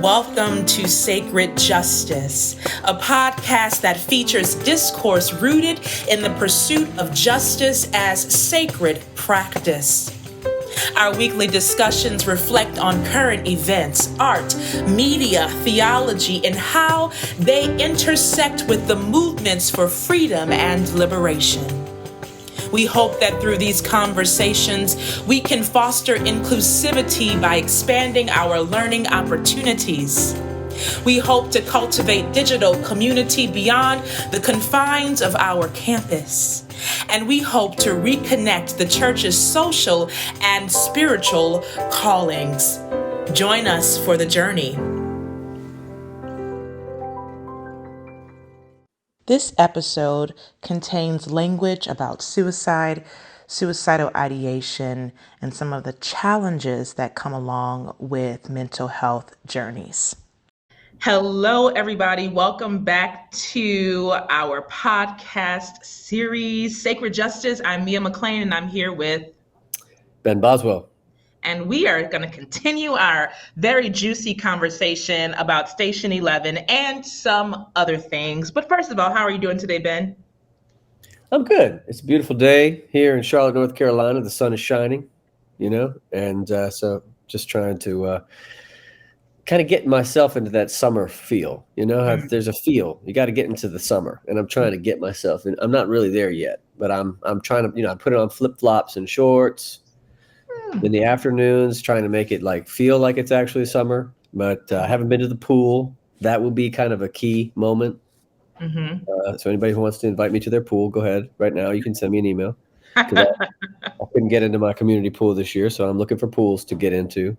welcome to Sacred Justice, a podcast that features discourse rooted in the pursuit of justice as sacred practice. Our weekly discussions reflect on current events, art, media, theology, and how they intersect with the movements for freedom and liberation. We hope that through these conversations, we can foster inclusivity by expanding our learning opportunities. We hope to cultivate digital community beyond the confines of our campus. And we hope to reconnect the church's social and spiritual callings. Join us for the journey. This episode contains language about suicide, suicidal ideation, and some of the challenges that come along with mental health journeys. Hello, everybody. Welcome back to our podcast series, Sacred Justice. I'm Mia McLean, and I'm here with Ben Boswell. And we are going to continue our very juicy conversation about Station 11 and some other things. But first of all, how are you doing today, Ben? I'm good. It's a beautiful day here in Charlotte, North Carolina. The sun is shining, and so just trying to kind of get myself into that summer feel. There's a feel. You got to get into the summer, and I'm trying to get myself in. I'm not really there yet, but I'm trying to, I put it on flip-flops and shorts in the afternoons, trying to make it feel like it's actually summer. But I haven't been to the pool. That will be kind of a key moment. Mm-hmm. So anybody who wants to invite me to their pool, go ahead right now. You can send me an email. I couldn't get into my community pool this year, so I'm looking for pools to get into.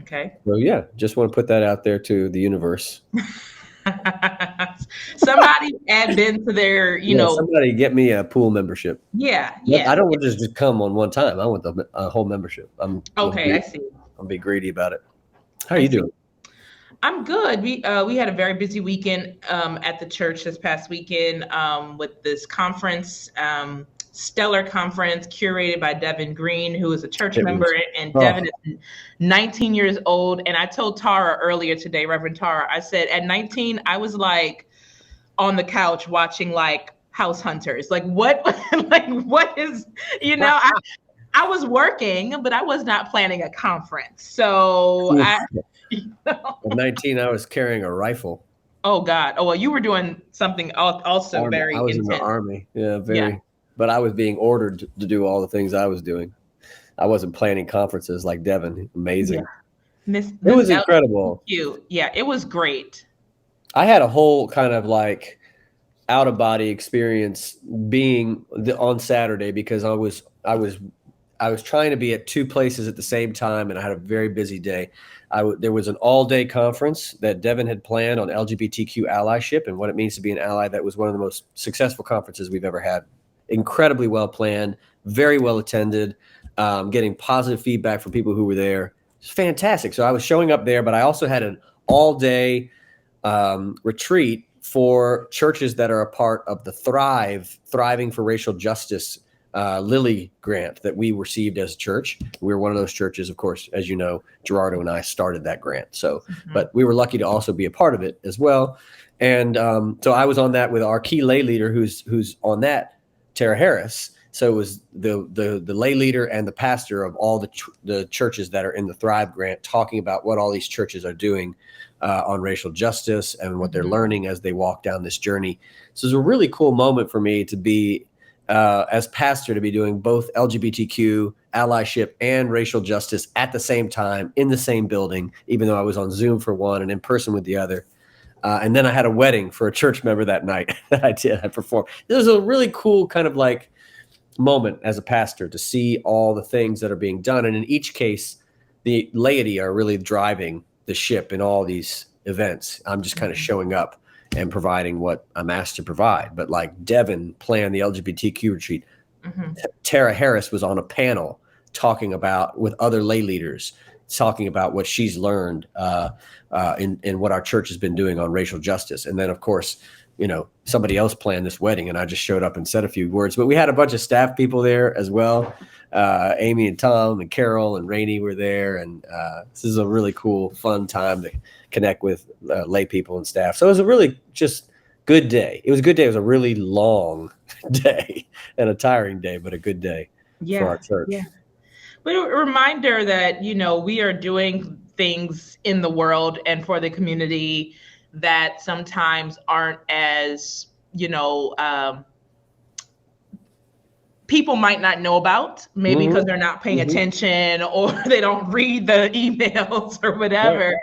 Okay. So yeah, just want to put that out there to the universe. Somebody add Ben to their, somebody get me a pool membership. Yeah. I don't want to just come on one time. I want the whole membership. I see. I'll be greedy about it. How are you doing? I'm good. We had a very busy weekend at the church this past weekend with this conference, stellar conference curated by Devin Green, who is a church member, and Devin is 19 years old. And I told Tara earlier today, Reverend Tara, I said at 19, I was on the couch watching House Hunters. What is, I was working, but I was not planning a conference. So At 19, I was carrying a rifle. Oh God. Oh, well, you were doing something also Army. very I was intense. In the Army. Yeah. But I was being ordered to do all the things I was doing. I wasn't planning conferences like Devin. Amazing. Yeah. It was incredible. Cute. Yeah, it was great. I had a whole kind of out of body experience being on Saturday because I was trying to be at two places at the same time, and I had a very busy day. There was an all-day conference that Devin had planned on LGBTQ allyship and what it means to be an ally. That was one of the most successful conferences we've ever had. Incredibly well planned, very well attended, getting positive feedback from people who were there. It's fantastic. So I was showing up there, but I also had an all-day retreat for churches that are a part of the Thriving for Racial Justice Lilly grant that we received as a church. We were one of those churches, of course, as you know, Gerardo and I started that grant. So, but we were lucky to also be a part of it as well. And so I was on that with our key lay leader, who's on that, Tara Harris. So it was the lay leader and the pastor of all the churches that are in the Thrive grant, talking about what all these churches are doing on racial justice and what they're learning as they walk down this journey. So it's a really cool moment for me to be, as pastor, to be doing both LGBTQ allyship and racial justice at the same time in the same building, even though I was on Zoom for one and in person with the other. And then I had a wedding for a church member that night that I performed. It was a really cool kind of moment as a pastor to see all the things that are being done. And in each case, the laity are really driving the ship in all these events. I'm just kind of showing up and providing what I'm asked to provide. But Devin planned the LGBTQ retreat. Tara Harris was on a panel talking about with other lay leaders, talking about what she's learned in what our church has been doing on racial justice. And then, of course, somebody else planned this wedding, and I just showed up and said a few words. But we had a bunch of staff people there as well. Amy and Tom and Carol and Rainey were there, and this is a really cool, fun time to connect with lay people and staff. So it was a really just good day. It was a good day. It was a really long day and a tiring day, but a good day for our church. Yeah. But a reminder that, we are doing things in the world and for the community that sometimes aren't as, people might not know about, maybe because they're not paying attention or they don't read the emails or whatever. Right.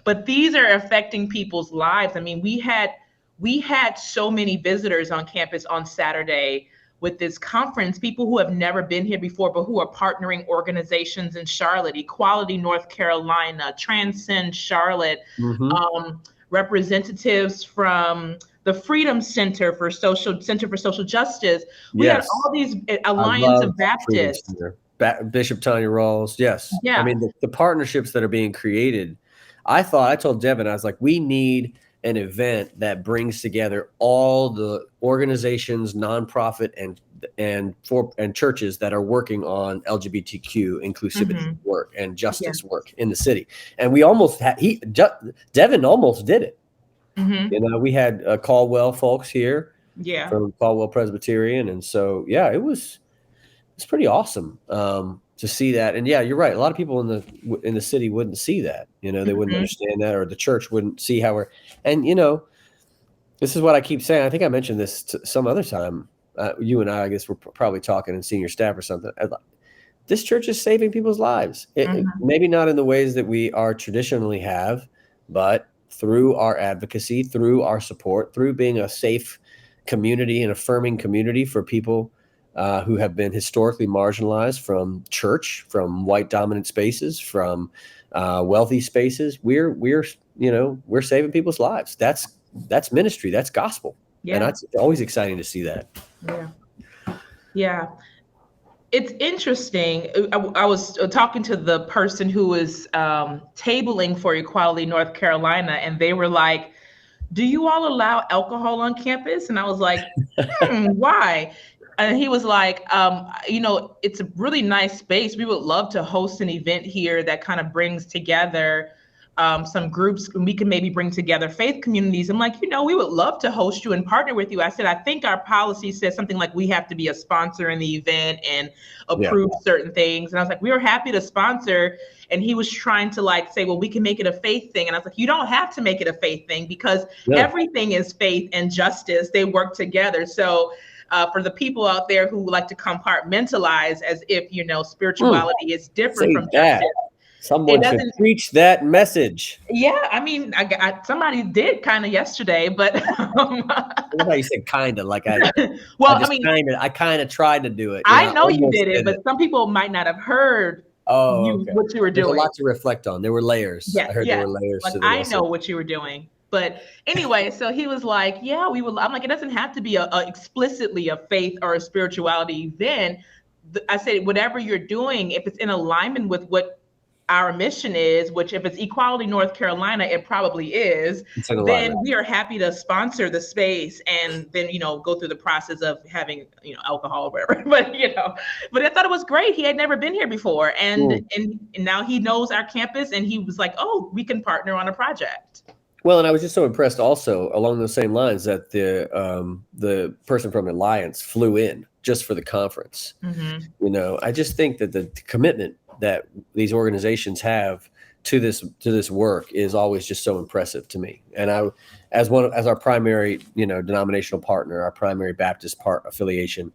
But these are affecting people's lives. I mean, we had so many visitors on campus on Saturday with this conference, people who have never been here before, but who are partnering organizations in Charlotte, Equality North Carolina, Transcend Charlotte, representatives from the Freedom Center for Social Justice. We had all these Alliance of Baptists. Bishop Tanya Rawls. Yes. Yeah. I mean, the partnerships that are being created. I told Devin, I was like, we need an event that brings together all the organizations, nonprofit and churches that are working on LGBTQ inclusivity work and justice work in the city. And we almost had Devin almost did it. We had Caldwell folks here from Caldwell Presbyterian, and so it's pretty awesome to see that. And you're right. A lot of people in the city wouldn't see that. They wouldn't understand that, or the church wouldn't see how we're. And this is what I keep saying. I think I mentioned this some other time. You and I guess we're probably talking in senior staff or something. This church is saving people's lives. Maybe not in the ways that we are traditionally have, but through our advocacy, through our support, through being a safe community and affirming community for people who have been historically marginalized from church, from white dominant spaces, from wealthy spaces. We're saving people's lives. That's ministry. That's gospel. Yeah. And it's always exciting to see that. Yeah. It's interesting. I was talking to the person who was tabling for Equality North Carolina, and they were like, do you all allow alcohol on campus? And I was like, why? And he was like, it's a really nice space. We would love to host an event here that kind of brings together some groups, and we can maybe bring together faith communities. I'm like, we would love to host you and partner with you. I said, I think our policy says something like we have to be a sponsor in the event and approve certain things. And I was like, we were happy to sponsor. And he was trying to say, well, we can make it a faith thing. And I was like, you don't have to make it a faith thing, because everything is faith and justice. They work together. So for the people out there who like to compartmentalize as if, spirituality is different from justice. Someone should preach that message. Yeah, I mean, somebody did kind of yesterday, but I love how you said kind of, like I kind of tried to do it. I know you did it, but some people might not have heard what you were doing. There's a lot to reflect on. There were layers. Yeah, I heard there were layers. I know what you were doing. But anyway, so he was like, yeah, we will. I'm like, it doesn't have to be explicitly a faith or a spirituality event. I said, whatever you're doing, if it's in alignment with what our mission is, which if it's Equality North Carolina, it probably is, then we are happy to sponsor the space and then, go through the process of having, alcohol or whatever. But I thought it was great. He had never been here before. And now he knows our campus, and he was like, oh, we can partner on a project. Well, and I was just so impressed also along those same lines that the person from Alliance flew in just for the conference. I just think that the commitment that these organizations have to this work is always just so impressive to me. And as our primary, denominational partner, our primary Baptist affiliation,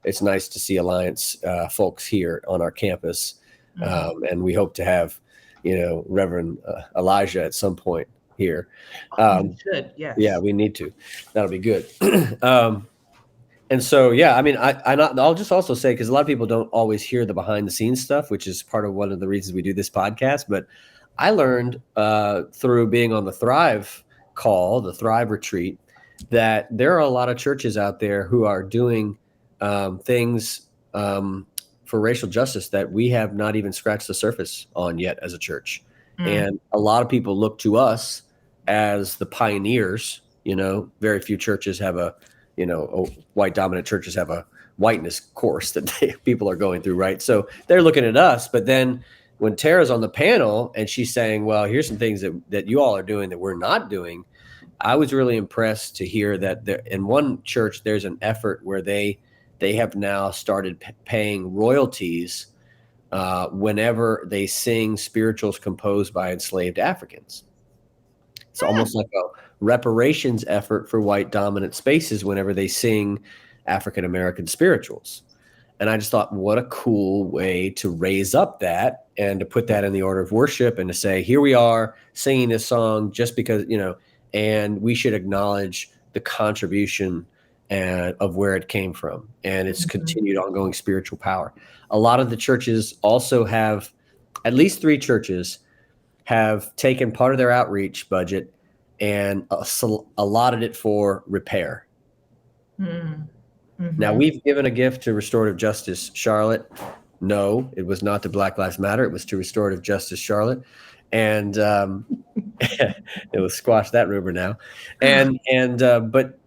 it's nice to see Alliance folks here on our campus. And we hope to have, Reverend Elijah at some point here. We should, yes. Yeah, we need to. That'll be good. And so, I mean, I'll just also say, because a lot of people don't always hear the behind the scenes stuff, which is part of one of the reasons we do this podcast. But I learned through being on the Thrive call, the Thrive retreat, that there are a lot of churches out there who are doing things for racial justice that we have not even scratched the surface on yet as a church. And a lot of people look to us as the pioneers. Very few churches have white dominant churches have a whiteness course that people are going through, right? So they're looking at us, but then when Tara's on the panel and she's saying, well, here's some things that you all are doing that we're not doing, I was really impressed to hear that in one church, there's an effort where they have now started paying royalties whenever they sing spirituals composed by enslaved Africans. It's almost like a reparations effort for white dominant spaces whenever they sing African American spirituals. And I just thought, what a cool way to raise up that and to put that in the order of worship and to say, here we are singing this song just because, and we should acknowledge the contribution of where it came from and its continued ongoing spiritual power. A lot of the churches also have, at least 3 churches have taken part of their outreach budget and allotted it for repair. Now, we've given a gift to Restorative Justice Charlotte. No, it was not to Black Lives Matter. It was to Restorative Justice Charlotte. And it was squash that rumor now. But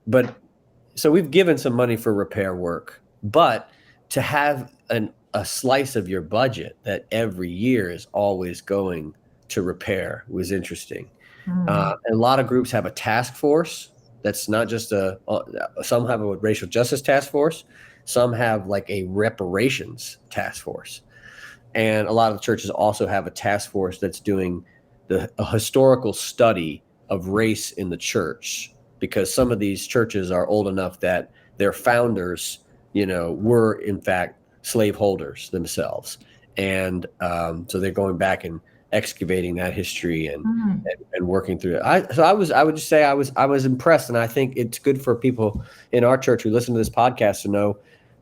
so we've given some money for repair work. But to have a slice of your budget that every year is always going to repair was interesting. A lot of groups have a task force. That's not just some have a racial justice task force. Some have like a reparations task force. And a lot of the churches also have a task force that's doing a historical study of race in the church, because some of these churches are old enough that their founders, were in fact slaveholders themselves. And so they're going back and excavating that history and working through it. I would just say I was impressed, and I think it's good for people in our church who listen to this podcast to know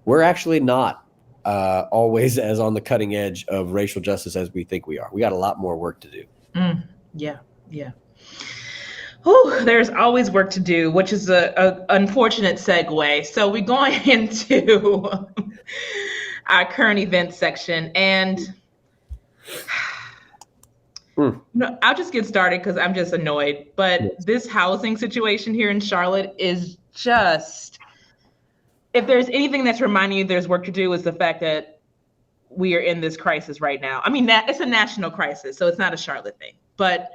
we're actually not always as on the cutting edge of racial justice as we think we are. We got a lot more work to do. Yeah. Oh, there's always work to do, which is a unfortunate segue. So we're going into our current events section, and no, I'll just get started because I'm just annoyed. But this housing situation here in Charlotte is just, if there's anything that's reminding you there's work to do, is the fact that we are in this crisis right now. I mean, it's a national crisis, so it's not a Charlotte thing. But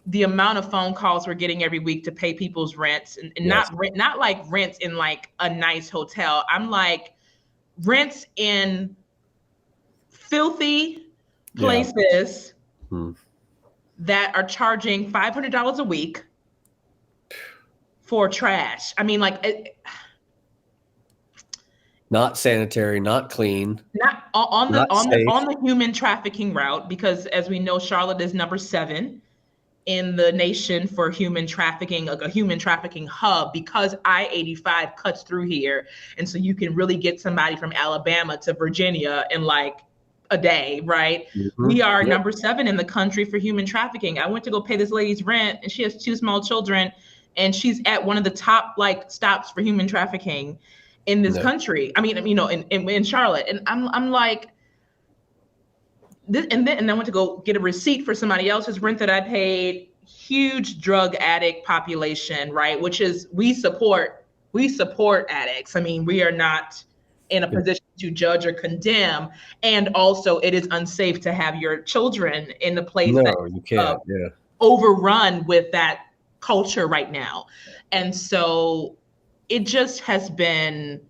the amount of phone calls we're getting every week to pay people's rents, and not like rents in like a nice hotel. I'm like rents in filthy places. That are charging $500 a week for trash. I mean, like, not sanitary, not clean, not on the human trafficking route, because as we know, Charlotte is number 7 in the nation for human trafficking, like a human trafficking hub, because I-85 cuts through here, and so you can really get somebody from Alabama to Virginia in like a day, right? We are number 7 in the country for human trafficking. I went to go pay this lady's rent, and she has 2 small children, and she's at one of the top like stops for human trafficking in this country. I mean, in Charlotte, and I'm like, this, and then I went to go get a receipt for somebody else's rent that I paid. Huge drug addict population, right? Which is we support addicts. I mean, we are not in a position to judge or condemn, and also it is unsafe to have your children in a place overrun with that culture right now. And so it just has been,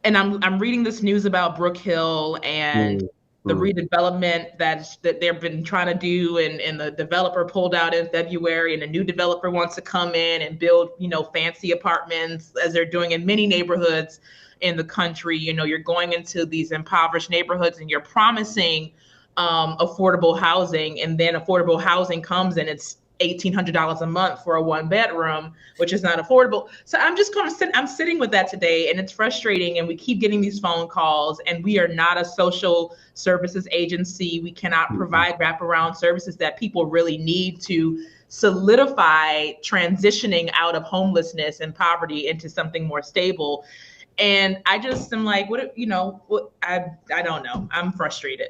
and I'm reading this news about Brook Hill and the redevelopment that they've been trying to do, and the developer pulled out in February, and a new developer wants to come in and build, fancy apartments, as they're doing in many neighborhoods in the country. You're going into these impoverished neighborhoods and you're promising affordable housing, and then affordable housing comes and it's $1,800 a month for a 1-bedroom, which is not affordable. So I'm just I'm sitting with that today, and it's frustrating, and we keep getting these phone calls, and we are not a social services agency. We cannot provide wraparound services that people really need to solidify transitioning out of homelessness and poverty into something more stable. And I just am like, I don't know. I'm frustrated.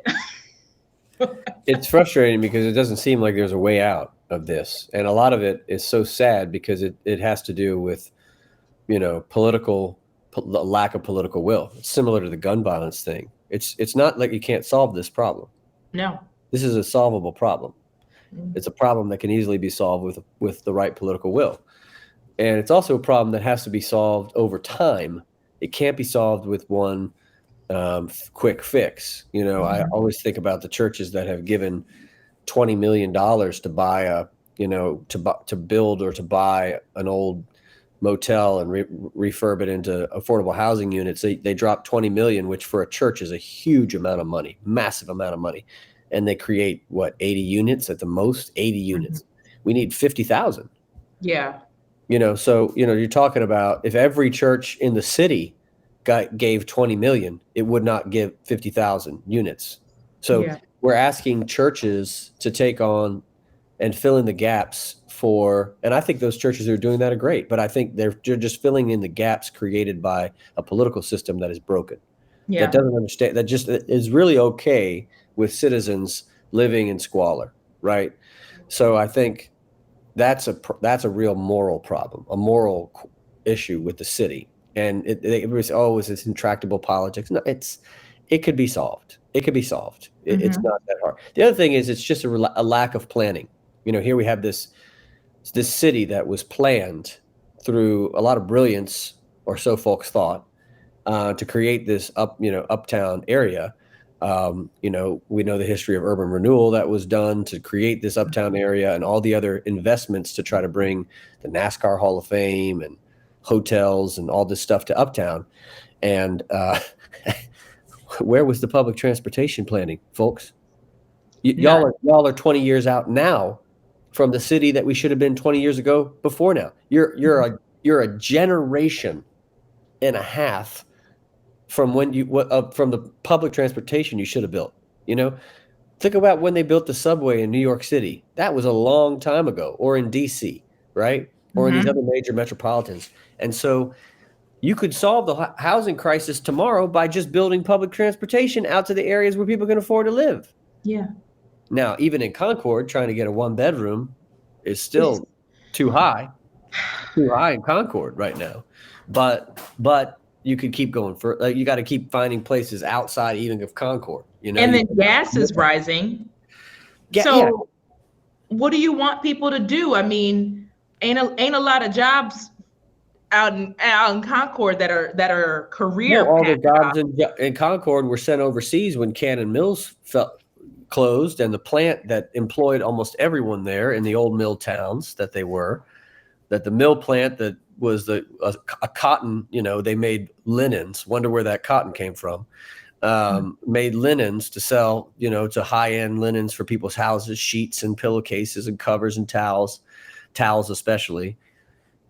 It's frustrating because it doesn't seem like there's a way out of this. And a lot of it is so sad because it has to do with, political the lack of political will. It's similar to the gun violence thing. It's not like you can't solve this problem. No. This is a solvable problem. Mm. It's a problem that can easily be solved with the right political will. And it's also a problem that has to be solved over time. It can't be solved with one quick fix. You know, I always think about the churches that have given $20 million to buy a, you know, to build or to buy an old motel and refurb it into affordable housing units. They drop 20 million, which for a church is a huge amount of money, massive amount of money. And they create what, 80 units at the most, 80 units. We need 50,000. Yeah. You know, so, you know, you're talking about if every church in the city gave 20 million, it would not give 50,000 units. So we're asking churches to take on and fill in the gaps for, and I think those churches who are doing that are great, but I think they're just filling in the gaps created by a political system that is broken, that doesn't understand, that just is really okay with citizens living in squalor, right? So I think that's a real moral problem, a moral issue with the city. And everybody's, oh, is this intractable politics? No, it could be solved. It could be solved. It's not that hard. The other thing is it's just a lack of planning. You know, here we have this city that was planned through a lot of brilliance, or so folks thought, to create this uptown area. You know, we know the history of urban renewal that was done to create this uptown area, and all the other investments to try to bring the NASCAR Hall of Fame and hotels and all this stuff to uptown. And where was the public transportation planning, folks? Y'all are 20 years out now from the city that we should have been 20 years ago before now. You're a generation and a half from when from the public transportation you should have built. You know, think about when they built the subway in New York City. That was a long time ago, or in DC, right? Or in these other major metropolitans. And so you could solve the housing crisis tomorrow by just building public transportation out to the areas where people can afford to live. Yeah. Now, even in Concord, trying to get a 1-bedroom is still too high in Concord right now. But you could keep going for, you got to keep finding places outside even of Concord, you know. And then gas is rising. So what do you want people to do? I mean, ain't a lot of jobs out in Concord that are career. All the jobs in Concord were sent overseas when Cannon Mills closed, and the plant that employed almost everyone there in the old mill towns that the mill plant that was a cotton, you know, they made linens. Wonder where that cotton came from. Made linens to sell, you know, to high-end linens for people's houses, sheets and pillowcases and covers and towels especially.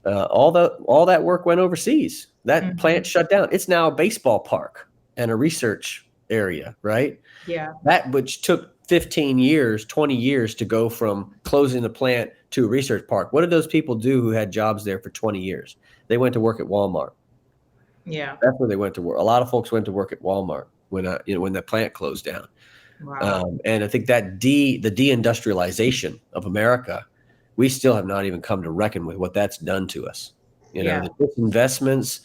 All that work went overseas. That plant shut down. It's now a baseball park and a research area, right? Yeah. That which took 15 years, 20 years to go from closing the plant to a research park. What did those people do who had jobs there for 20 years? They went to work at Walmart. Yeah. That's where they went to work. A lot of folks went to work at Walmart when that plant closed down. Wow. And I think that the deindustrialization of America, we still have not even come to reckon with what that's done to us. You know, the disinvestments,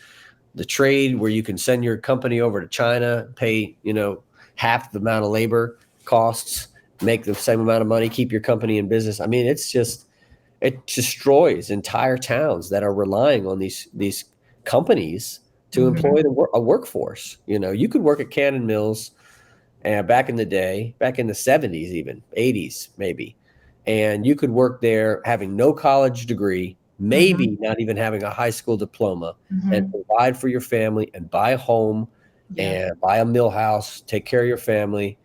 the trade where you can send your company over to China, pay, you know, half the amount of labor costs, make the same amount of money, keep your company in business. I mean, it destroys entire towns that are relying on these companies to employ a workforce. You know, you could work at Cannon Mills back in the day, back in the 70s, even 80s, maybe. And you could work there having no college degree, maybe not even having a high school diploma, and provide for your family and buy a home and buy a mill house, take care of your family.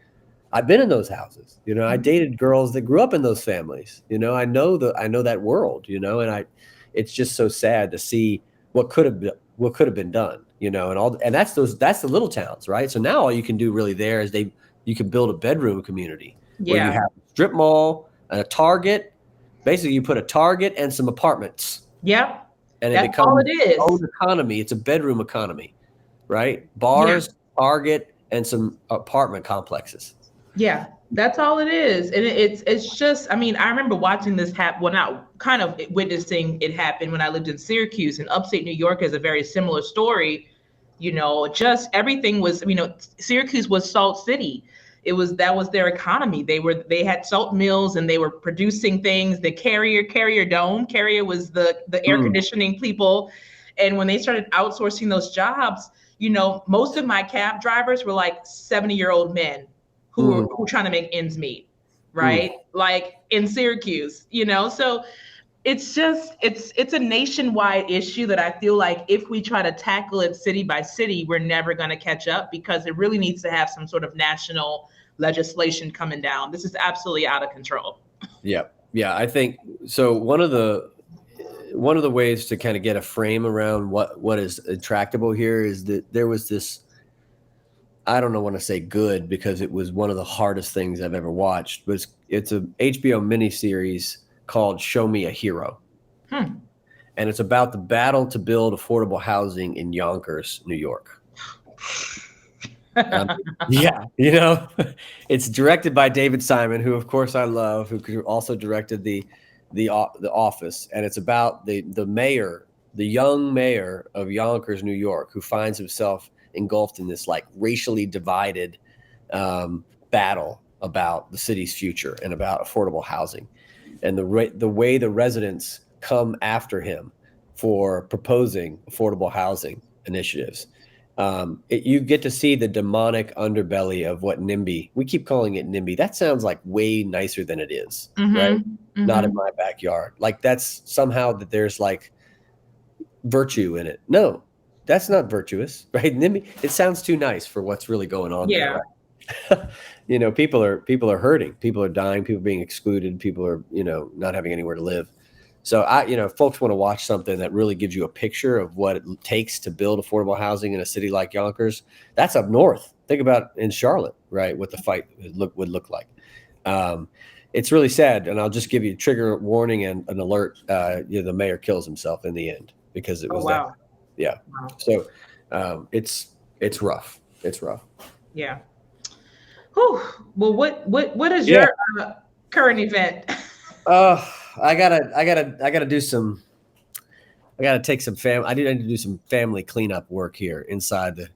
I've been in those houses, you know, I dated girls that grew up in those families, you know, I know that world, you know, and it's just so sad to see what could have been done, you know, and that's the little towns, right? So now all you can do really there is you can build a bedroom community where you have a strip mall and a Target. Basically, you put a Target and some apartments. Yep. And that's it becomes all it is. Its own economy. It's a bedroom economy, right? Bars, Target, and some apartment complexes. Yeah, that's all it is. And it's just, I mean, I remember watching this happen, well, not kind of witnessing it happen when I lived in Syracuse, and upstate New York has a very similar story. just everything was, Syracuse was Salt City. That was their economy. They had salt mills and they were producing things. The Carrier was the air conditioning people. And when they started outsourcing those jobs, most of my cab drivers were like 70-year-old men who were trying to make ends meet, right? Like in Syracuse, so it's a nationwide issue that I feel like if we try to tackle it city by city, we're never going to catch up, because it really needs to have some sort of national legislation coming down. This is absolutely out of control. Yeah. I think so. One of the ways to kind of get a frame around what is intractable here is that there was this, I don't want to say good, because it was one of the hardest things I've ever watched, but it's a HBO miniseries called Show Me a Hero. And it's about the battle to build affordable housing in Yonkers, New York. It's directed by David Simon, who of course I love, who also directed the Office, and it's about the mayor, the young mayor of Yonkers, New York, who finds himself engulfed in this like racially divided battle about the city's future and about affordable housing, and the way the residents come after him for proposing affordable housing initiatives. You get to see the demonic underbelly of what NIMBY, we keep calling it NIMBY. That sounds like way nicer than it is, right? Not in my backyard. Like that's somehow that there's like virtue in it. No, that's not virtuous, right? NIMBY, it sounds too nice for what's really going on there, right? People are hurting, people are dying, people are being excluded, people are, not having anywhere to live. So if folks want to watch something that really gives you a picture of what it takes to build affordable housing in a city like Yonkers, that's up north. Think about in Charlotte, right? What the fight would look like. It's really sad, and I'll just give you a trigger warning and an alert. The mayor kills himself in the end because it was that. Yeah. Wow. So it's rough. It's rough. Yeah. Whew. Well, what is your current event? I gotta do some. I gotta take some I need to do some family cleanup work here inside the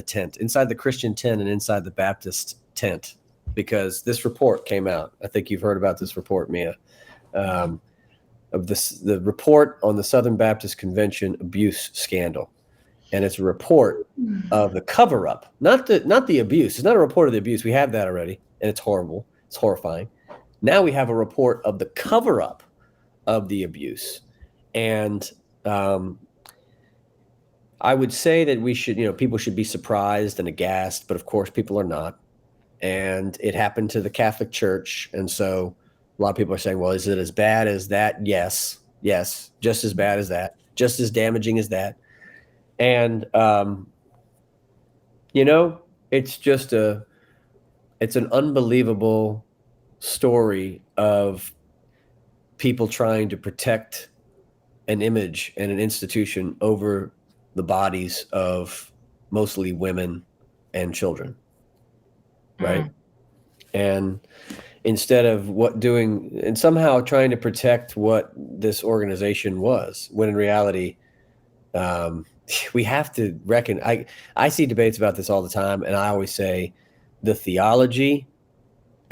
tent, inside the Christian tent, and inside the Baptist tent, because this report came out. I think you've heard about this report, Mia, of the report on the Southern Baptist Convention abuse scandal, and it's a report of the cover-up, not the abuse. It's not a report of the abuse. We have that already, and it's horrible. It's horrifying. Now we have a report of the cover-up of the abuse. And I would say that we should, people should be surprised and aghast, but of course people are not. And it happened to the Catholic Church. And so a lot of people are saying, well, is it as bad as that? Yes, just as bad as that, just as damaging as that. And, it's an unbelievable story of people trying to protect an image and an institution over the bodies of mostly women and children, right? And instead of and somehow trying to protect what this organization was, when in reality, we have to reckon. I see debates about this all the time, and I always say the theology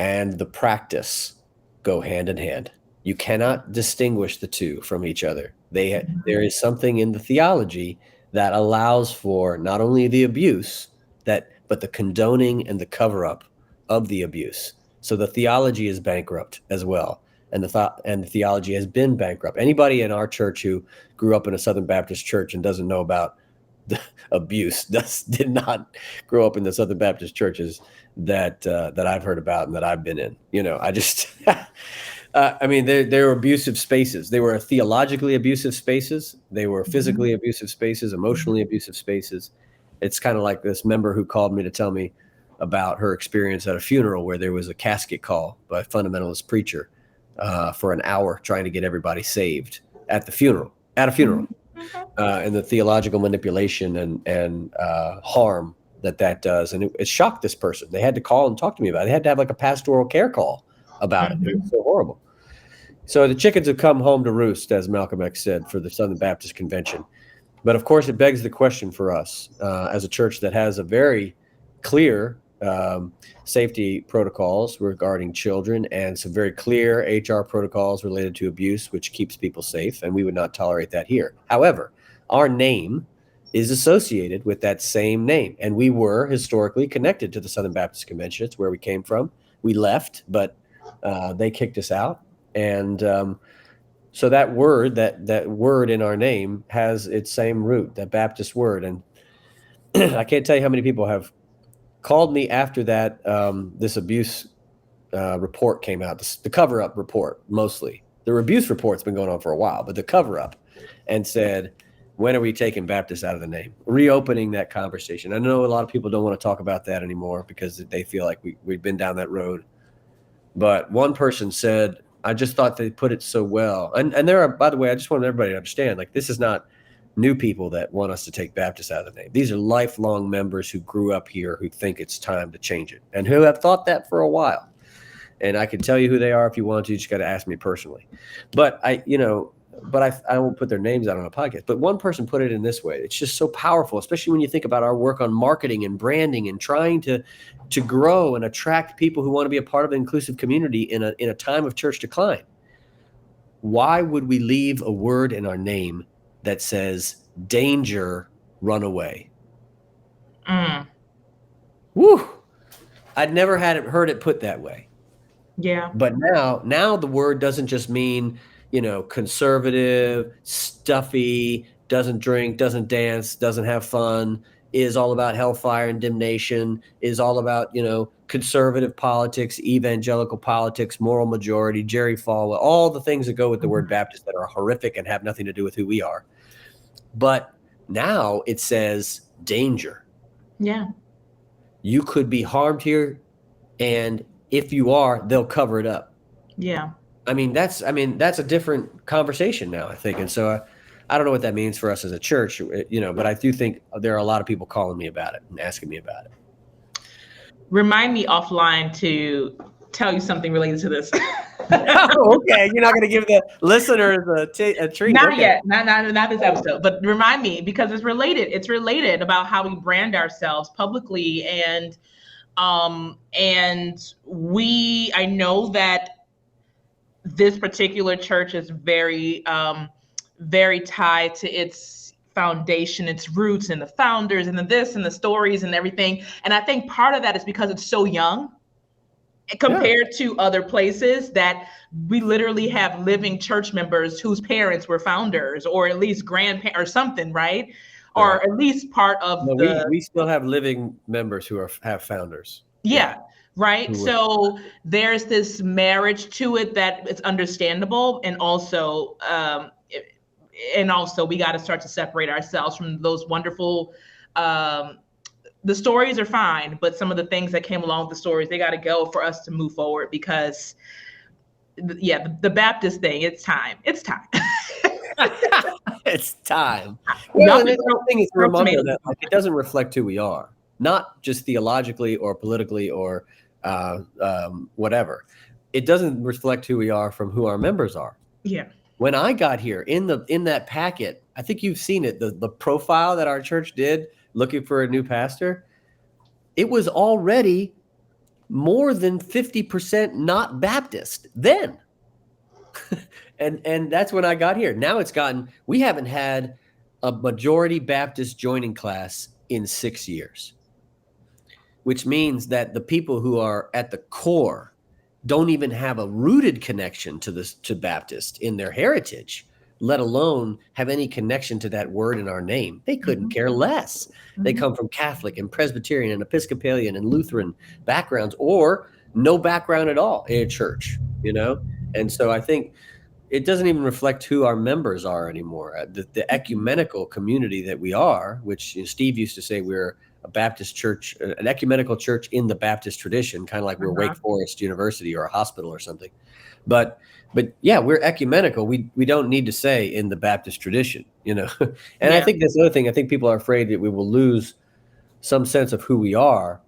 and the practice go hand in hand. You cannot distinguish the two from each other. There is something in the theology that allows for not only the abuse, but the condoning and the cover-up of the abuse. So the theology is bankrupt as well, and the theology has been bankrupt. Anybody in our church who grew up in a Southern Baptist church and doesn't know about the abuse did not grow up in the Southern Baptist churches that I've heard about and that I've been in. I just, they were abusive spaces. They were theologically abusive spaces. They were physically abusive spaces, emotionally abusive spaces. It's kind of like this member who called me to tell me about her experience at a funeral where there was a casket call by a fundamentalist preacher for an hour trying to get everybody saved at a funeral. And the theological manipulation and harm that does. And it shocked this person. They had to call and talk to me about it. They had to have like a pastoral care call about it. It was so horrible. So the chickens have come home to roost, as Malcolm X said, for the Southern Baptist Convention. But of course, it begs the question for us as a church that has a very clear safety protocols regarding children and some very clear HR protocols related to abuse, which keeps people safe. And we would not tolerate that here. However, our name is associated with that same name. And we were historically connected to the Southern Baptist Convention. It's where we came from. We left, but they kicked us out. And so that word, that word in our name has its same root, that Baptist word. And I can't tell you how many people have called me after that this abuse report came out, the cover-up report mostly. The abuse report's been going on for a while, but the cover-up, and said, when are we taking Baptist out of the name? Reopening that conversation. I know a lot of people don't want to talk about that anymore because they feel like we've been down that road. But one person said, I just thought they put it so well. And there are, by the way, I just want everybody to understand, like, this is not new people that want us to take Baptist out of the name. These are lifelong members who grew up here who think it's time to change it and who have thought that for a while. And I can tell you who they are if you want to. You just got to ask me personally. But I won't put their names out on a podcast. But one person put it in this way. It's just so powerful, especially when you think about our work on marketing and branding and trying to grow and attract people who want to be a part of an inclusive community in a time of church decline. Why would we leave a word in our name that says danger, run away? Woo! I'd never heard it put that way. Yeah. But now the word doesn't just mean, conservative, stuffy, doesn't drink, doesn't dance, doesn't have fun, is all about hellfire and damnation, is all about, conservative politics, evangelical politics, moral majority, Jerry Falwell, all the things that go with the word Baptist that are horrific and have nothing to do with who we are. But now it says danger. Yeah. You could be harmed here, and if you are, they'll cover it up. Yeah. That's a different conversation now, I think. And so I don't know what that means for us as a church, but I do think there are a lot of people calling me about it and asking me about it. Remind me offline to tell you something related to this. Oh, okay. You're not going to give the listeners a treat. Not okay. yet. Not this episode. But remind me, because it's related. It's related about how we brand ourselves publicly, and I know that this particular church is very, very tied to its foundation, its roots, and the founders, and the stories and everything. And I think part of that is because it's so young compared to other places, that we literally have living church members whose parents were founders, or at least grandparents or something, right? Or at least part of we still have living members who have founders. Yeah. Right. So there's this marriage to it that it's understandable. And also we got to start to separate ourselves from those wonderful, the stories are fine, but some of the things that came along with the stories, they got to go for us to move forward, because the Baptist thing, it's time. It's time. It's time. Well, and the thing is, reminder that it doesn't reflect who we are, not just theologically or politically or whatever. It doesn't reflect who we are from who our members are. Yeah. When I got here, in that packet, I think you've seen it, the profile that our church did looking for a new pastor, it was already more than 50% not Baptist then. And that's when I got here. Now we haven't had a majority Baptist joining class in 6 years, which means that the people who are at the core don't even have a rooted connection to Baptist in their heritage, let alone have any connection to that word in our name. They couldn't care less. Mm-hmm. They come from Catholic and Presbyterian and Episcopalian and Lutheran backgrounds, or no background at all in a church, And so I think it doesn't even reflect who our members are anymore. The ecumenical community that we are, which Steve used to say we're a Baptist church, an ecumenical church in the Baptist tradition, kind of like we're Wake Forest University or a hospital or something. But yeah, we're ecumenical. We don't need to say in the Baptist tradition, And I think that's the other thing. I think people are afraid that we will lose some sense of who we are,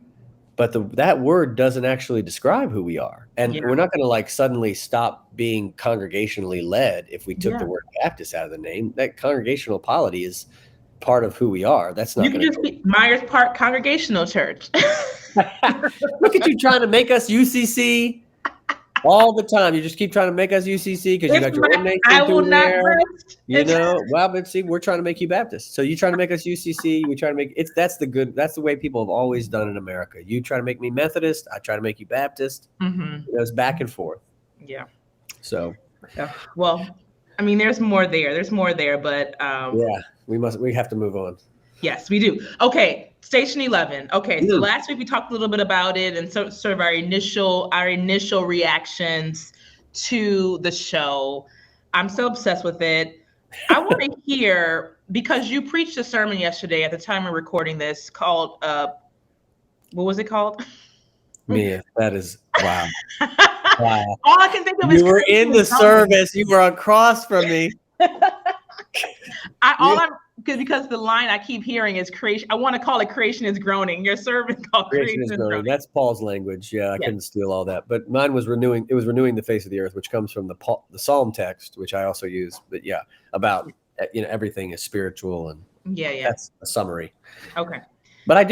but that word doesn't actually describe who we are. And we're not going to suddenly stop being congregationally led if we took the word Baptist out of the name. That congregational polity is part of who we are. That's not You can going just be Myers Park Congregational Church. to look at you trying to make us UCC all the time. You just keep trying to make us UCC because you got your ordination I will through not there. rest. You know, well, but see, we're trying to make you Baptist. So you trying to make us UCC. We try to make that's the way people have always done in America. You try to make me Methodist. I try to make you Baptist. Mm-hmm. It's back and forth. Yeah. So, yeah. Well, I mean, there's more there. There's more there, but yeah, we have to move on. Yes, we do. Okay, Station 11. Okay, so last week we talked a little bit about it and sort of our initial reactions to the show. I'm so obsessed with it. I want to hear, because you preached a sermon yesterday at the time of recording this called, what was it called? Mia, that is wow. Wow. All I can think of is you were in the service. You were across from me. Because the line I keep hearing is creation. I want to call it creation is groaning. Your servant called creation is groaning. That's Paul's language. Yeah, I couldn't steal all that. But mine was renewing. It was renewing the face of the earth, which comes from the Psalm text, which I also use. But yeah, about everything is spiritual, and that's a summary. Okay. But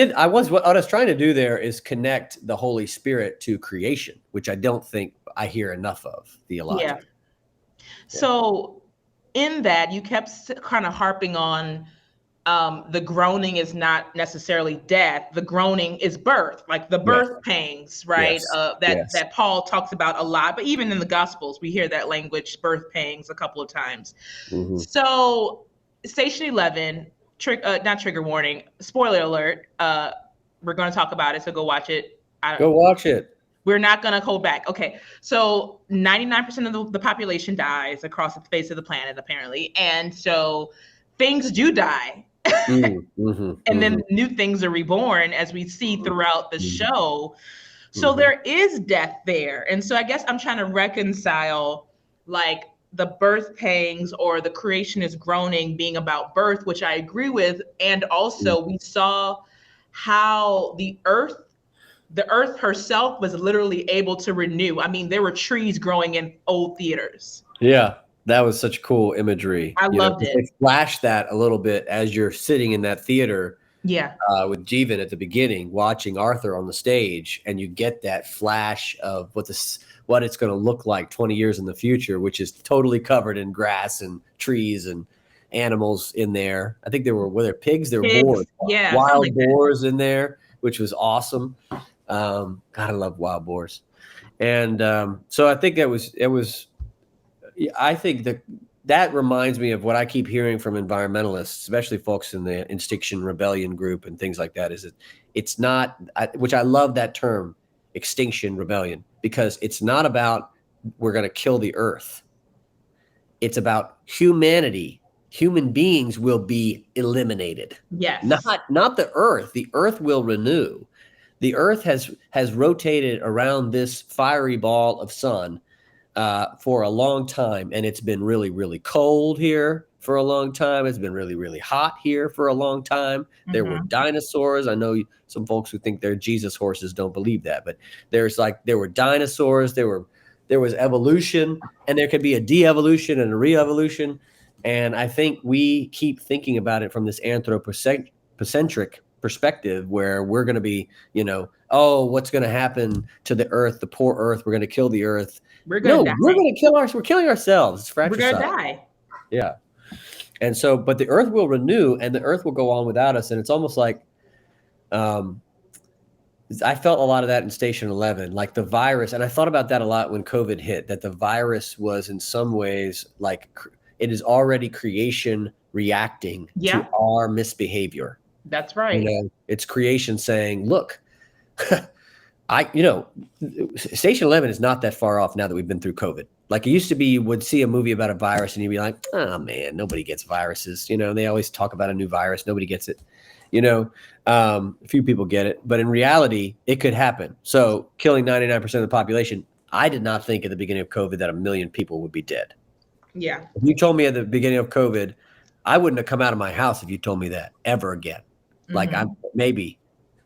what I was trying to do there is connect the Holy Spirit to creation, which I don't think I hear enough of theologically. Yeah. So in that, you kept kind of harping on the groaning is not necessarily death. The groaning is birth, like the birth pangs, right? That Paul talks about a lot. But even in the Gospels, we hear that language, birth pangs, a couple of times. Mm-hmm. So Station 11, not trigger warning, spoiler alert. We're going to talk about it, so go watch it. Go watch it. We're not going to hold back. Okay. So 99% of the population dies across the face of the planet, apparently. And so things do die. And then new things are reborn, as we see throughout the show. So there is death there. And so I guess I'm trying to reconcile like the birth pangs or the creation is groaning being about birth, which I agree with. And also we saw how the earth herself was literally able to renew. I mean, there were trees growing in old theaters. Yeah, that was such cool imagery. I loved it. They flashed that a little bit as you're sitting in that theater. Yeah. With Jeevan at the beginning, watching Arthur on the stage, and you get that flash of what it's going to look like 20 years in the future, which is totally covered in grass and trees and animals in there. I think were there pigs? There were boars. Yeah, wild boars in there, which was awesome. God, I love wild boars. And so I think I think that reminds me of what I keep hearing from environmentalists, especially folks in the Extinction Rebellion group and things like that, is that it's not, which I love that term, Extinction Rebellion, because it's not about we're going to kill the earth. It's about humanity. Human beings will be eliminated. Yes. Not the earth. The earth will renew. The earth has rotated around this fiery ball of sun for a long time, and it's been really, really cold here for a long time. It's been really, really hot here for a long time. There were dinosaurs. I know some folks who think they're Jesus horses don't believe that, but there were dinosaurs. There was evolution, and there could be a de-evolution and a re-evolution. And I think we keep thinking about it from this anthropocentric perspective, where we're going to be, what's going to happen to the earth, the poor earth? We're going to kill the earth. We're going to die. We're killing ourselves. It's fratricide. We're going to die. Yeah. And so, but the earth will renew, and the earth will go on without us. And it's almost like, I felt a lot of that in Station 11, like the virus. And I thought about that a lot when COVID hit, that the virus was in some ways like it is already creation reacting to our misbehavior. That's right. It's creation saying, look, Station 11 is not that far off now that we've been through COVID. Like it used to be, you would see a movie about a virus and you'd be like, oh man, nobody gets viruses. They always talk about a new virus. Nobody gets it. A few people get it, but in reality, it could happen. So killing 99% of the population, I did not think at the beginning of COVID that 1 million people would be dead. Yeah. If you told me at the beginning of COVID, I wouldn't have come out of my house if you told me that ever again. Like maybe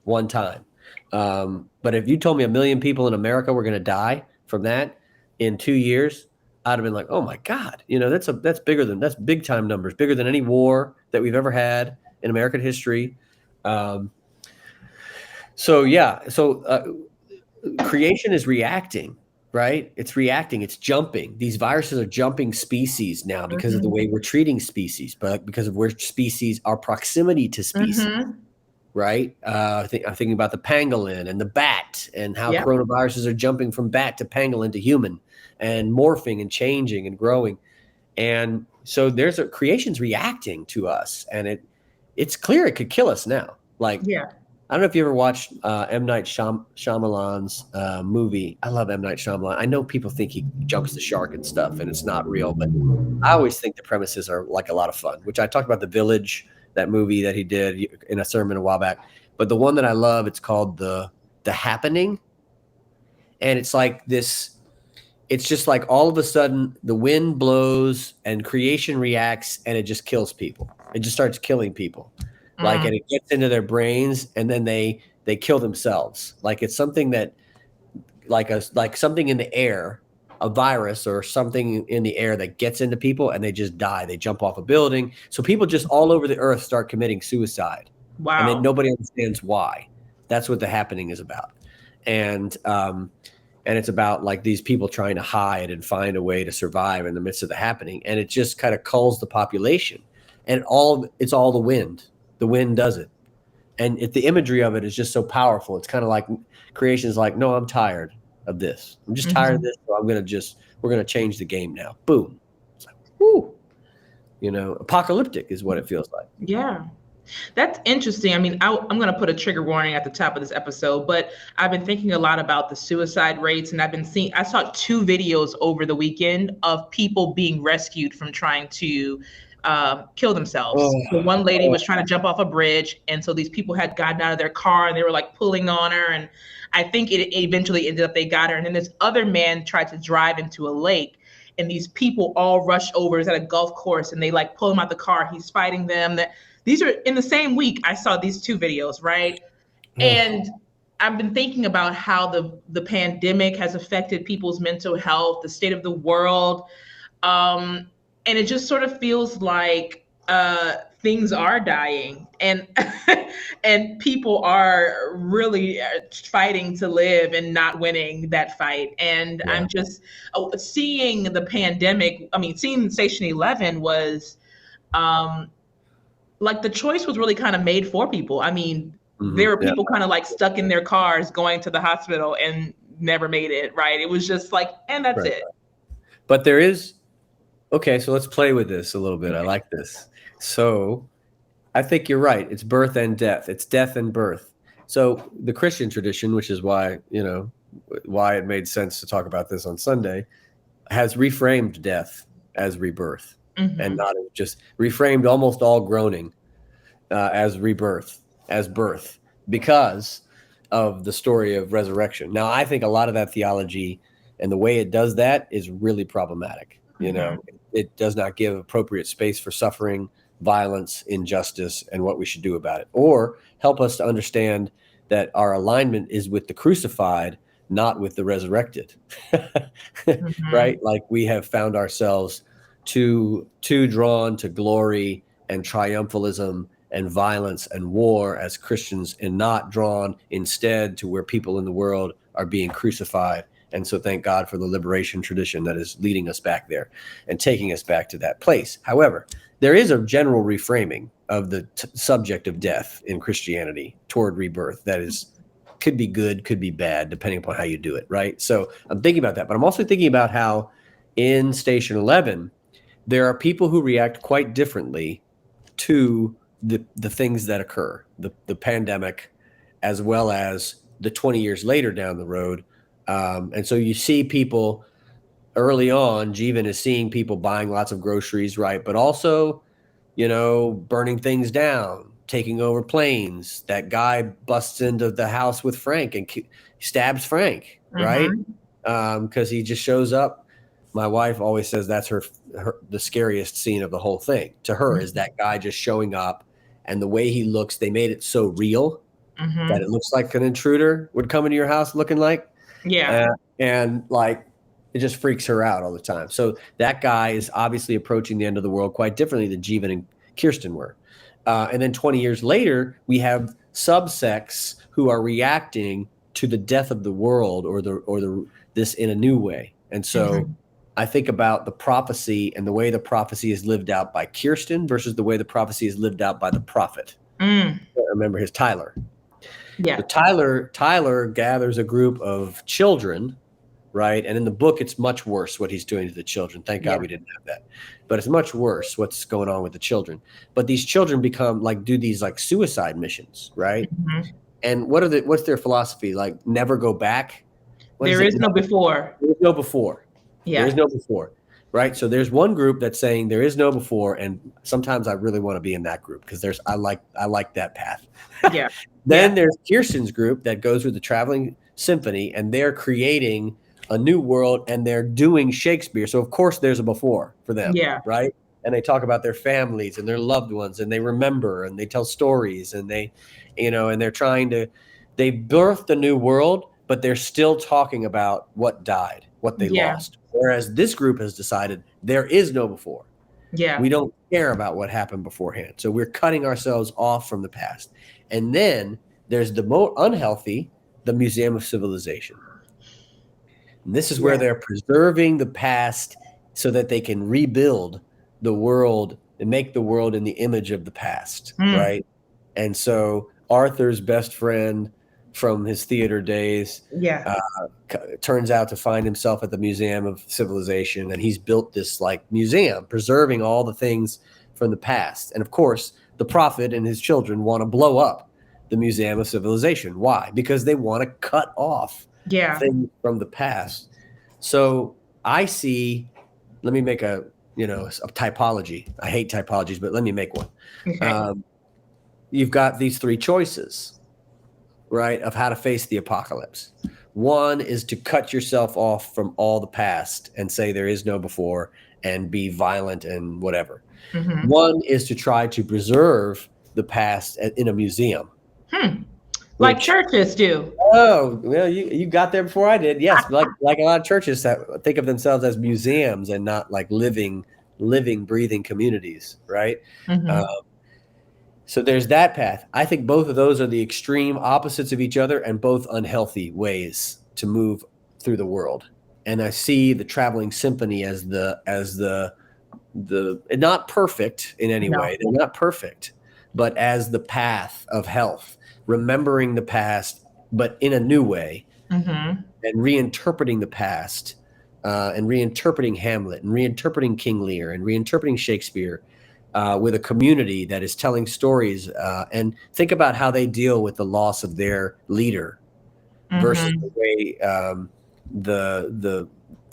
one time. But if you told me 1 million people in America were going to die from that in 2 years, I'd have been like, oh my God, that's big time numbers, bigger than any war that we've ever had, in American history. So creation is reacting, right? It's reacting. It's jumping. These viruses are jumping species now because of the way we're treating species, but because of where species, our proximity to species, right? I'm thinking about the pangolin and the bat and how coronaviruses are jumping from bat to pangolin to human and morphing and changing and growing. And so creation's reacting to us, and it's clear it could kill us now. Like, I don't know if you ever watched M. Night Shyamalan's movie. I love M. Night Shyamalan. I know people think he jumps the shark and stuff, and it's not real, but I always think the premises are like a lot of fun, which I talked about The Village, that movie that he did in a sermon a while back. But the one that I love, it's called The Happening. And it's like this, it's just like all of a sudden the wind blows and creation reacts and it just kills people. It just starts killing people. Like, and it gets into their brains and then they kill themselves. Like it's something that like something in the air, a virus or something in the air that gets into people and they just die. They jump off a building. So people just all over the earth start committing suicide. Wow. And then nobody understands why. That's what The Happening is about. And it's about like these people trying to hide and find a way to survive in the midst of the happening. And it just kind of culls the population. And it's all the wind. The wind does it. And the imagery of it is just so powerful. It's kind of like creation is like, no, I'm tired of this. I'm just tired of this. So we're going to change the game now. Boom. It's like, whoo. Apocalyptic is what it feels like. Yeah. That's interesting. I mean, I'm going to put a trigger warning at the top of this episode, but I've been thinking a lot about the suicide rates, and I saw 2 videos over the weekend of people being rescued from trying to kill themselves. So one lady was trying to jump off a bridge, and so these people had gotten out of their car and they were like pulling on her, and I think it eventually ended up they got her. And then this other man tried to drive into a lake, and these people all rush over. It's at a golf course, and they like pull him out the car. He's fighting them. These are in the same week. I saw these 2 videos, right? And I've been thinking about how the pandemic has affected people's mental health, the state of the world. And it just sort of feels like things are dying, and and people are really fighting to live and not winning that fight. And I'm just seeing the pandemic. I mean, seeing Station 11 was like the choice was really kind of made for people. I mean, there were people kind of like stuck in their cars going to the hospital and never made it, right? It was just like, and that's it. But there is, okay, so let's play with this a little bit. I like this. So I think you're right. It's birth and death. It's death and birth. So the Christian tradition, which is why it made sense to talk about this on Sunday, has reframed death as rebirth. And not just reframed almost all groaning as rebirth, as birth, because of the story of resurrection. Now, I think a lot of that theology and the way it does that is really problematic. It does not give appropriate space for suffering, violence, injustice, and what we should do about it, or help us to understand that our alignment is with the crucified, not with the resurrected, right? Like we have found ourselves too drawn to glory and triumphalism and violence and war as Christians, and not drawn instead to where people in the world are being crucified. And so thank God for the liberation tradition that is leading us back there and taking us back to that place. However, there is a general reframing of the subject of death in Christianity toward rebirth that could be good, could be bad, depending upon how you do it, right? So I'm thinking about that, but I'm also thinking about how in Station 11, there are people who react quite differently to the things that occur, the pandemic, as well as the 20 years later down the road. And so you see people early on, Jeevan is seeing people buying lots of groceries, right? But also, burning things down, taking over planes. That guy busts into the house with Frank and stabs Frank, right? Because he just shows up. My wife always says that's the scariest scene of the whole thing to her is that guy just showing up, and the way he looks, they made it so real that it looks like an intruder would come into your house looking like. And like, it just freaks her out all the time. So that guy is obviously approaching the end of the world quite differently than Jeevan and Kirsten were. And then 20 years later, we have subsects who are reacting to the death of the world or this in a new way. And so I think about the prophecy and the way the prophecy is lived out by Kirsten versus the way the prophecy is lived out by the prophet. I remember his Tyler. Yeah. So Tyler gathers a group of children, right? And in the book, it's much worse what he's doing to the children. Thank God we didn't have that. But it's much worse what's going on with the children. But these children do these like suicide missions, right? And what's their philosophy? Like never go back? There is no before. There is no before. Yeah. There is no before. Right. So there's one group that's saying there is no before. And sometimes I really want to be in that group because I like that path. Yeah. Then there's Kirsten's group that goes with the traveling symphony and they're creating a new world and they're doing Shakespeare. So of course there's a before for them. Yeah. Right. And they talk about their families and their loved ones and they remember and they tell stories and they, and they're they birthed a new world, but they're still talking about what died, what they lost. Whereas this group has decided there is no before. Yeah. We don't care about what happened beforehand. So we're cutting ourselves off from the past. And then there's the more unhealthy, the Museum of Civilization. And this is where they're preserving the past so that they can rebuild the world and make the world in the image of the past, right? And so Arthur's best friend from his theater days turns out to find himself at the Museum of Civilization, and he's built this like museum preserving all the things from the past. And of course, the prophet and his children want to blow up the Museum of Civilization. Why? Because they want to cut off things from the past. So I see, let me make a typology. I hate typologies, but let me make one. Okay. You've got these three choices, right, of how to face the apocalypse. One is to cut yourself off from all the past and say there is no before and be violent and whatever. One is to try to preserve the past in a museum. Like churches do. Oh, well, you got there before I did. Yes, like a lot of churches that think of themselves as museums and not like living, breathing communities, right? So there's that path. I think both of those are the extreme opposites of each other and both unhealthy ways to move through the world. And I see the traveling symphony as the not perfect in any way. They're not perfect, but as the path of health, remembering the past, but in a new way, and reinterpreting the past, and reinterpreting Hamlet, and reinterpreting King Lear, and reinterpreting Shakespeare, with a community that is telling stories, and think about how they deal with the loss of their leader versus the way the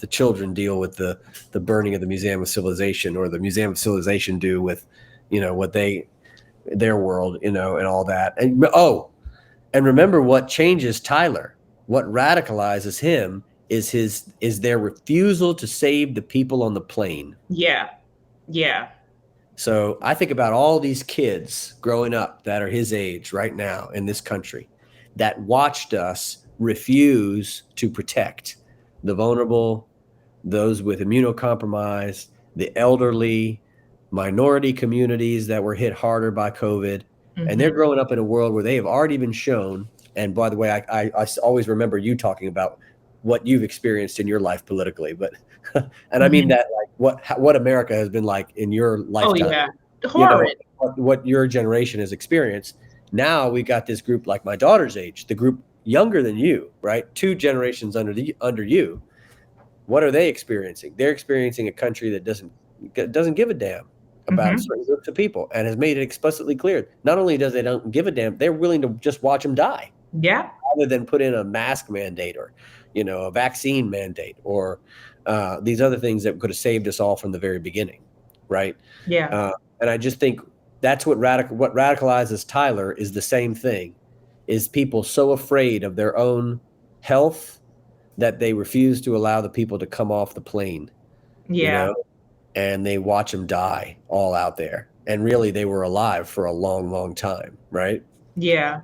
children deal with the burning of the Museum of Civilization, or the Museum of Civilization do with, what their world, and all that. And remember what changes Tyler, what radicalizes him is their refusal to save the people on the plane. Yeah. Yeah. So I think about all these kids growing up that are his age right now in this country that watched us refuse to protect the vulnerable, those with immunocompromised, the elderly, minority communities that were hit harder by COVID. And they're growing up in a world where they have already been shown. And by the way, I always remember you talking about what you've experienced in your life politically, but and I mean that like what America has been like in your lifetime. Oh yeah, horrid. What your generation has experienced. Now we got this group like my daughter's age, the group younger than you, right? 2 generations under you. What are they experiencing? They're experiencing a country that doesn't give a damn about certain groups of people, and has made it explicitly clear. Not only does they don't give a damn, they're willing to just watch them die. Yeah. Rather than put in a mask mandate or, a vaccine mandate or these other things that could have saved us all from the very beginning, right? Yeah. And I just think that's what radicalizes Tyler is the same thing, is people so afraid of their own health that they refuse to allow the people to come off the plane. Yeah. And they watch them die all out there. And really, they were alive for a long, long time, right? Yeah.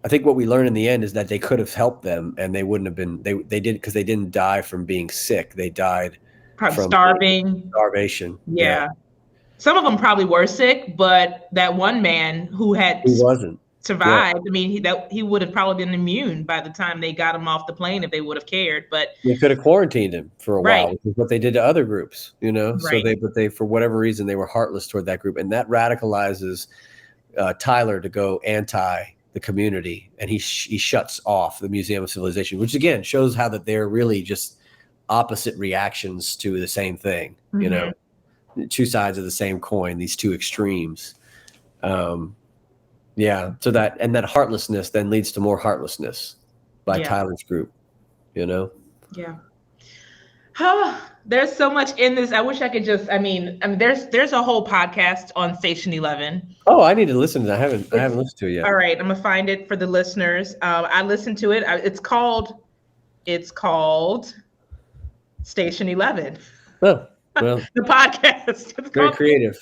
I think what we learned in the end is that they could have helped them, and they wouldn't have been. They did, because they didn't die from being sick. They died from from starvation. Yeah. Some of them probably were sick, but that one man who had He wasn't. Yeah. survived, I mean, he would have probably been immune by the time they got him off the plane if they would have cared. But They could have quarantined him for a while, right, which is what they did to other groups, So right, they, for whatever reason, they were heartless toward that group, and that radicalizes Tyler to go anti the community, and he shuts off the Museum of Civilization, which again shows how that they're really just opposite reactions to the same thing. Two sides of the same coin, these two extremes. Yeah, so that heartlessness then leads to more heartlessness by Tyler's group. Yeah. There's so much in this. I wish I could just. I mean, there's a whole podcast on Station 11. Oh, I need to listen to that. I haven't listened to it yet. All right, I'm gonna find it for the listeners. I listened to it. It's called Station 11. Oh, well, the podcast. It's very creative.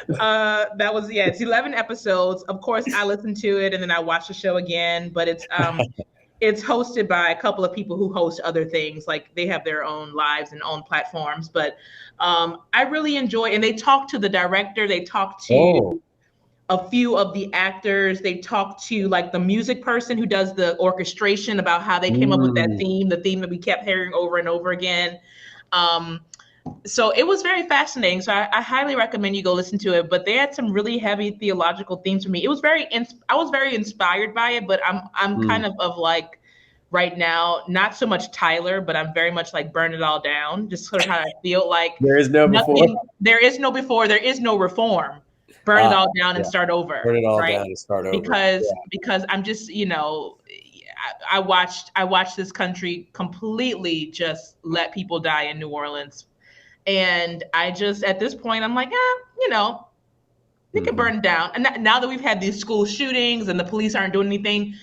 That was it's 11 episodes. Of course, I listened to it and then I watched the show again. But it's hosted by a couple of people who host other things. Like they have their own lives and own platforms. But I really enjoy. And they talk to the director. They talk to a few of the actors. They talk to like the music person who does the orchestration about how they came up with that theme, the theme that we kept hearing over and over again. So it was very fascinating. So I highly recommend you go listen to it. But they had some really heavy theological themes for me. It was I was very inspired by it. But I'm kind of like right now, not so much Tyler, but I'm very much like Burn It All Down. Just sort of how I feel like there is no before. There is no before. There is no reform. Burn it all down and start over. Burn it all down and start over. Because I'm just I watched this country completely just let people die in New Orleans. And I just, at this point, I'm like, we can burn it down. And now that we've had these school shootings and the police aren't doing anything,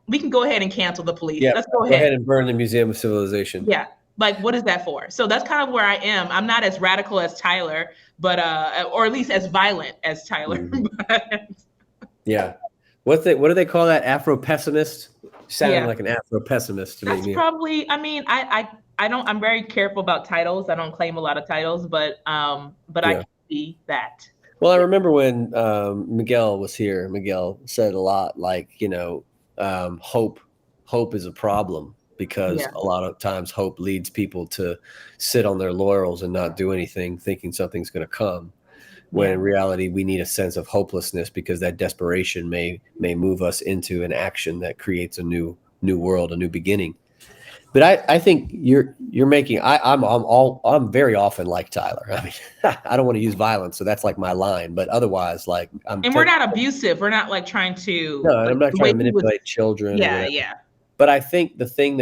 we can go ahead and cancel the police. Yeah, let's go ahead and burn the Museum of Civilization. Yeah. Like, what is that for? So that's kind of where I am. I'm not as radical as Tyler, but or at least as violent as Tyler. Yeah. What do they call that? Afro-pessimist? Sounding like an Afro-pessimist to me. That's probably, I don't, I'm very careful about titles. I don't claim a lot of titles, but I can see that. Well, I remember when Miguel was here, Miguel said a lot like, hope is a problem because a lot of times hope leads people to sit on their laurels and not do anything, thinking something's going to come. When in reality, we need a sense of hopelessness because that desperation may move us into an action that creates a new world, a new beginning. But I think you're making. I'm very often like Tyler. I mean, I don't want to use violence, so that's like my line. But otherwise, like we're not abusive. We're not like trying to. No, I'm not trying to manipulate children. Yeah. But I think the thing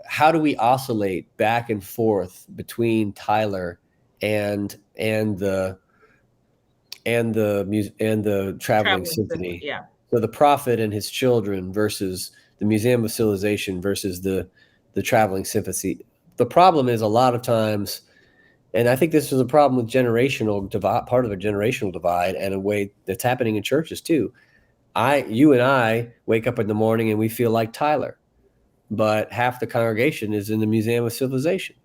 how do we oscillate back and forth between Tyler and the traveling symphony? Yeah. So the prophet and his children versus the Museum of Civilization versus the traveling symphony. The problem is a lot of times, and I think this is a problem with generational divide, part of a generational divide, and a way that's happening in churches too. You and I wake up in the morning and we feel like Tyler, but half the congregation is in the Museum of Civilization.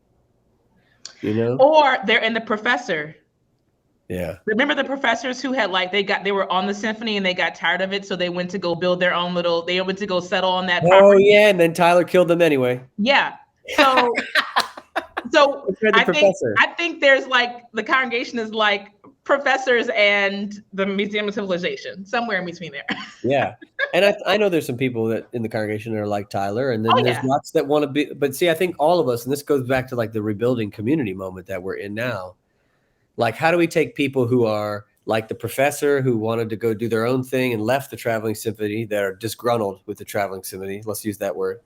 Or they're in the professor. Yeah. Remember the professors who had they were on the symphony and they got tired of it, so they went to go build their own they went to go settle on that property. Oh yeah, and then Tyler killed them anyway. Yeah. So I think there's like the congregation is like professors and the Museum of Civilization, somewhere in between there. Yeah. And I know there's some people that in the congregation that are like Tyler, and then there's lots that want to be, but see, I think all of us, and this goes back to like the rebuilding community moment that we're in now. Like, how do we take people who are like the professor who wanted to go do their own thing and left the traveling symphony, that are disgruntled with the traveling symphony? Let's use that word.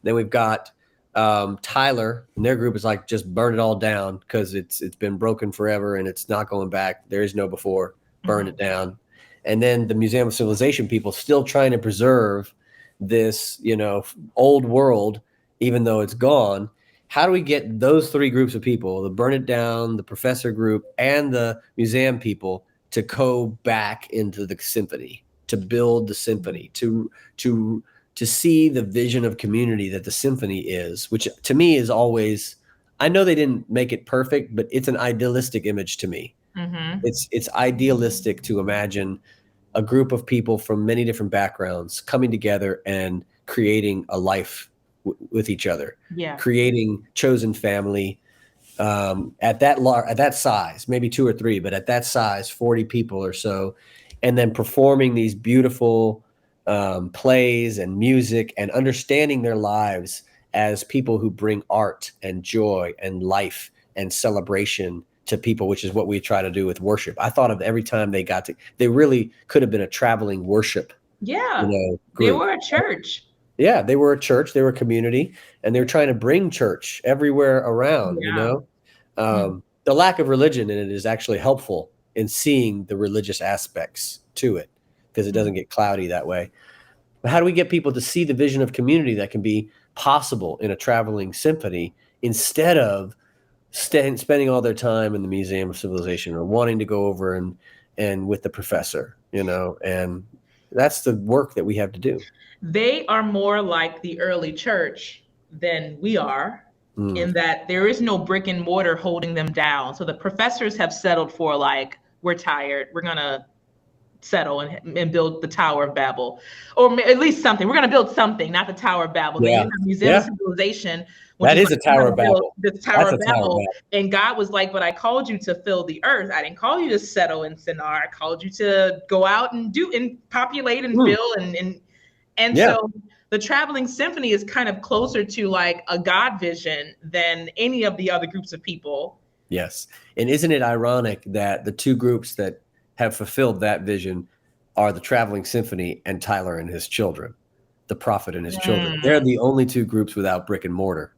Then we've got Tyler, and their group is like, just burn it all down because it's been broken forever and it's not going back. There is no before. Burn it down. And then the Museum of Civilization people still trying to preserve this, old world, even though it's gone. How do we get those three groups of people, the burn it down, the professor group, and the museum people, to go back into the symphony, to build the symphony, to see the vision of community that the symphony is, which to me is always I know they didn't make it perfect, but it's an idealistic image to me. Mm-hmm. It's idealistic to imagine a group of people from many different backgrounds coming together and creating a life with each other, Yeah. creating chosen family, at that size, maybe 2 or 3, but at that size, 40 people or so, and then performing these beautiful plays and music and understanding their lives as people who bring art and joy and life and celebration to people, which is what we try to do with worship. I thought of every time they really could have been a traveling worship, Yeah. They group. were a church. Yeah, they were a church, they were a community, and they were trying to bring church everywhere around, Yeah. The lack of religion in it is actually helpful in seeing the religious aspects to it because it doesn't get cloudy that way. But how do we get people to see the vision of community that can be possible in a traveling symphony instead of spending all their time in the Museum of Civilization or wanting to go over and with the professor, and that's the work that we have to do. They are more like the early church than we are, Mm. in that there is no brick and mortar holding them down. So the professors have settled for, like, we're tired, we're gonna settle and build the Tower of Babel, or at least something. We're going to build something, not the Tower of Babel. Then you Yeah, have Museum of yeah, Civilization, which that is is like, a we're Tower going of to build Babel. the Tower That's a of Tower of Babel. Babel. And God was like, but I called you to fill the earth. I didn't call you to settle in Sinar. I called you to go out and populate and Mm. fill and Yeah. so the traveling symphony is kind of closer to like a God vision than any of the other groups of people. Yes. And isn't it ironic that the two groups that have fulfilled that vision are the Traveling Symphony and Tyler and his children, the prophet and his children? They're the only two groups without brick and mortar.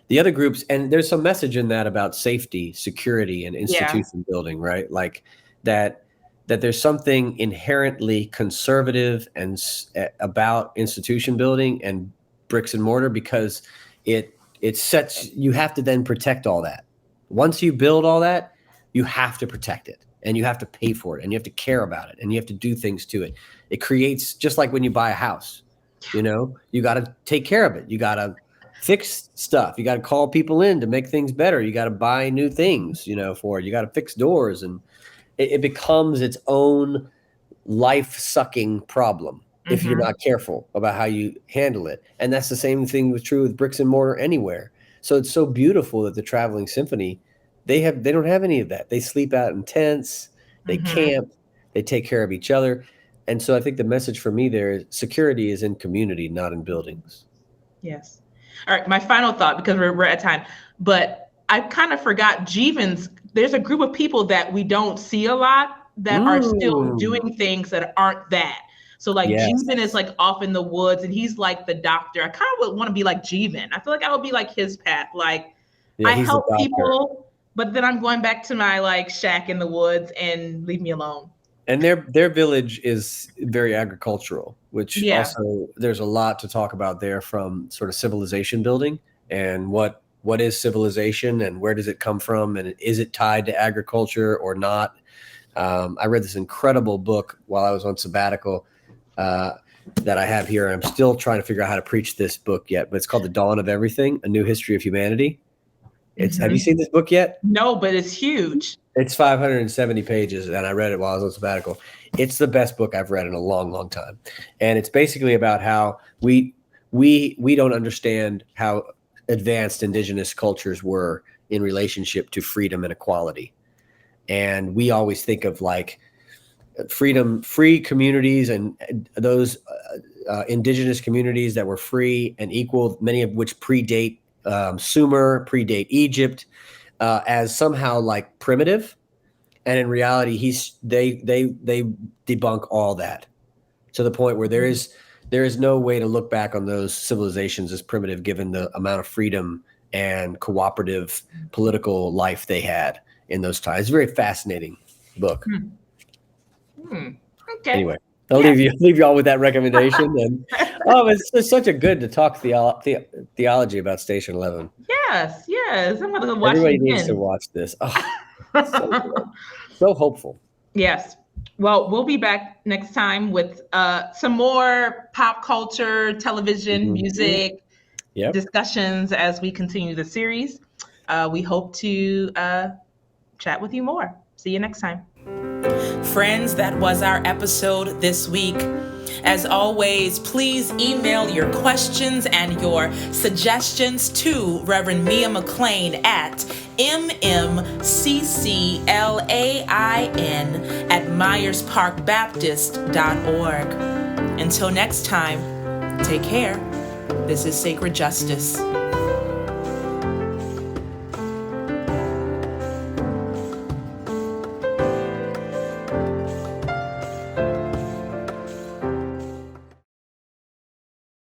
The other groups, and there's some message in that about safety, security, and Yeah. institution building, right? Like that there's something inherently conservative and about institution building and bricks and mortar because it sets you have to then protect all that. Once you build all that, you have to protect it and you have to pay for it and you have to care about it and you have to do things to it. It creates, just like when you buy a house, you got to take care of it. You got to fix stuff. You got to call people in to make things better. You got to buy new things, for it. You got to fix doors, and it becomes its own life-sucking problem if you're not careful about how you handle it. And that's the same thing true with bricks and mortar anywhere. So it's so beautiful that the Traveling Symphony, they don't have any of that. They sleep out in tents, they camp, they take care of each other. And so I think the message for me there is security is in community, not in buildings. Yes. All right, my final thought, because we're at time, but I kind of forgot Jeevan's. There's a group of people that we don't see a lot that are still doing things that aren't that. So like Jeevan is like off in the woods and he's like the doctor. I kind of would want to be like Jeevan. I feel like I would be like his path. Like I help people, but then I'm going back to my like shack in the woods and leave me alone. And their village is very agricultural, which also there's a lot to talk about there, from sort of civilization building and what is civilization and where does it come from and is it tied to agriculture or not? I read this incredible book while I was on sabbatical that I have here. I'm still trying to figure out how to preach this book yet, but it's called The Dawn of Everything: A New History of Humanity. Have you seen this book yet? No, but it's huge. It's 570 pages, and I read it while I was on sabbatical. It's the best book I've read in a long, long time. And it's basically about how we don't understand how advanced indigenous cultures were in relationship to freedom and equality. And we always think of like free communities and those indigenous communities that were free and equal, many of which predate Sumer, predate Egypt, as somehow like primitive, and in reality, they debunk all that to the point where there is no way to look back on those civilizations as primitive, given the amount of freedom and cooperative political life they had in those times. It's a very fascinating book. Okay. Anyway, I'll leave you all with that recommendation. And it's such a good to talk theology about Station 11. Yes. I'm going to watch Everybody it needs again. to watch this. Oh, so hopeful. Yes. Well, we'll be back next time with some more pop culture, television, music discussions as we continue the series. We hope to chat with you more. See you next time. Friends, that was our episode this week. As always, please email your questions and your suggestions to Reverend Mia McLean at mmcclain@myersparkbaptist.org. Until next time, take care. This is Sacred Justice.